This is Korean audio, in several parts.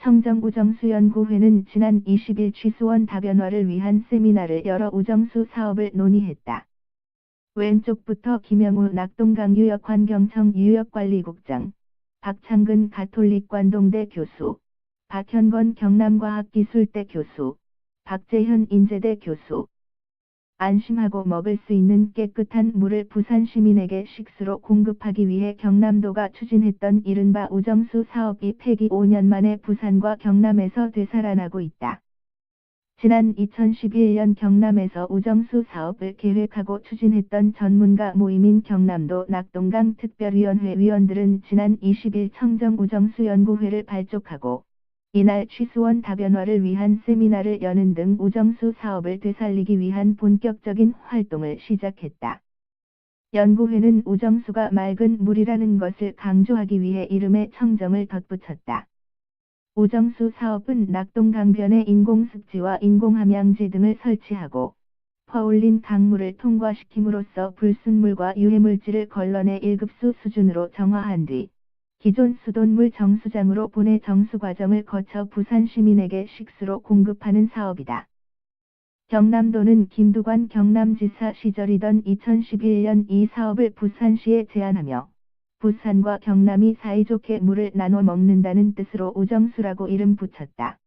청정우정수연구회는 지난 20일 취수원 다변화를 위한 세미나를 열어 우정수 사업을 논의했다. 왼쪽부터 김영우 낙동강 유역환경청 유역관리국장, 박창근 가톨릭관동대 교수, 박현건 경남과학기술대 교수, 박재현 인제대 교수. 안심하고 먹을 수 있는 깨끗한 물을 부산 시민에게 식수로 공급하기 위해 경남도가 추진했던 이른바 우정수 사업이 폐기 5년 만에 부산과 경남에서 되살아나고 있다. 지난 2011년 경남에서 우정수 사업을 계획하고 추진했던 전문가 모임인 경남도 낙동강 특별위원회 위원들은 지난 20일 청정우정수연구회를 발족하고 이날 취수원 다변화를 위한 세미나를 여는 등 우정수 사업을 되살리기 위한 본격적인 활동을 시작했다. 연구회는 우정수가 맑은 물이라는 것을 강조하기 위해 이름에 청정을 덧붙였다. 우정수 사업은 낙동강변에 인공습지와 인공함양지 등을 설치하고 퍼올린 강물을 통과시킴으로써 불순물과 유해물질을 걸러내 1급수 수준으로 정화한 뒤 기존 수돗물 정수장으로 보내 정수 과정을 거쳐 부산 시민에게 식수로 공급하는 사업이다. 경남도는 김두관 경남지사 시절이던 2011년 이 사업을 부산시에 제안하며 부산과 경남이 사이좋게 물을 나눠 먹는다는 뜻으로 우정수라고 이름 붙였다.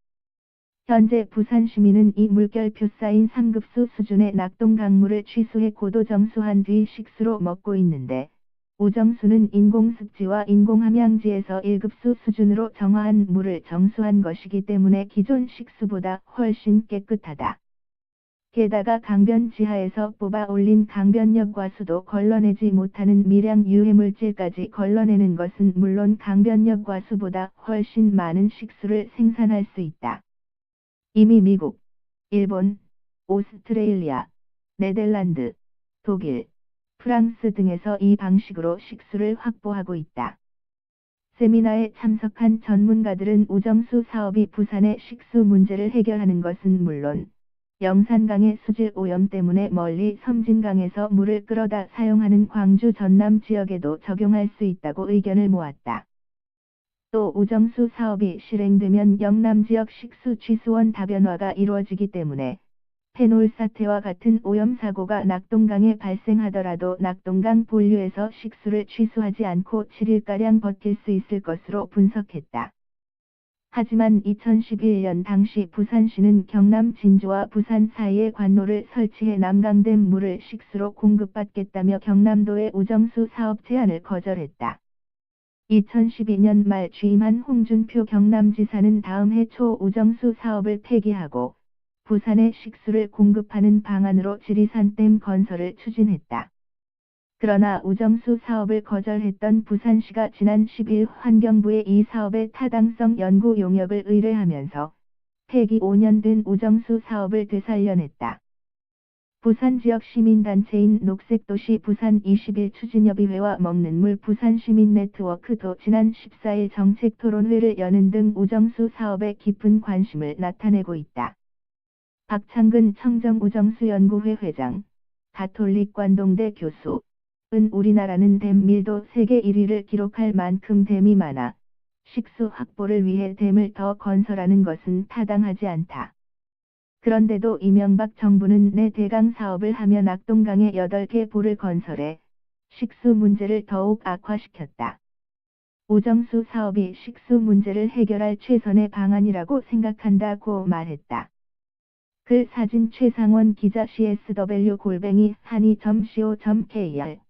현재 부산 시민은 이 물결표 쌓인 3급수 수준의 낙동강물을 취수해 고도 정수한 뒤 식수로 먹고 있는데 우정수는 인공습지와 인공함양지에서 1급수 수준으로 정화한 물을 정수한 것이기 때문에 기존 식수보다 훨씬 깨끗하다. 게다가 강변 지하에서 뽑아 올린 강변역 과수도 걸러내지 못하는 미량 유해물질까지 걸러내는 것은 물론 강변역 과수보다 훨씬 많은 식수를 생산할 수 있다. 이미 미국, 일본, 오스트레일리아, 네덜란드, 독일, 프랑스 등에서 이 방식으로 식수를 확보하고 있다. 세미나에 참석한 전문가들은 우정수 사업이 부산의 식수 문제를 해결하는 것은 물론 영산강의 수질 오염 때문에 멀리 섬진강에서 물을 끌어다 사용하는 광주 전남 지역에도 적용할 수 있다고 의견을 모았다. 또 우정수 사업이 실행되면 영남 지역 식수 취수원 다변화가 이루어지기 때문에 페놀 사태와 같은 오염 사고가 낙동강에 발생하더라도 낙동강 본류에서 식수를 취수하지 않고 7일가량 버틸 수 있을 것으로 분석했다. 하지만 2011년 당시 부산시는 경남 진주와 부산 사이에 관로를 설치해 남강댐 물을 식수로 공급받겠다며 경남도의 우정수 사업 제안을 거절했다. 2012년 말 취임한 홍준표 경남지사는 다음 해 초 우정수 사업을 폐기하고 부산에 식수를 공급하는 방안으로 지리산댐 건설을 추진했다. 그러나 우정수 사업을 거절했던 부산시가 지난 10일 환경부에 이 사업의 타당성 연구 용역을 의뢰하면서 폐기 5년 된 우정수 사업을 되살려냈다. 부산 지역 시민단체인 녹색도시 부산 20일 추진협의회와 먹는물 부산시민네트워크도 지난 14일 정책토론회를 여는 등 우정수 사업에 깊은 관심을 나타내고 있다. 박창근 청정우정수연구회 회장, 가톨릭관동대 교수, 은 우리나라는 댐 밀도 세계 1위를 기록할 만큼 댐이 많아 식수 확보를 위해 댐을 더 건설하는 것은 타당하지 않다. 그런데도 이명박 정부는 내 대강 사업을 하며 낙동강에 8개 보를 건설해 식수 문제를 더욱 악화시켰다. 우정수 사업이 식수 문제를 해결할 최선의 방안이라고 생각한다고 말했다. 글 사진 최상원 기자 CSW-한이.co.kr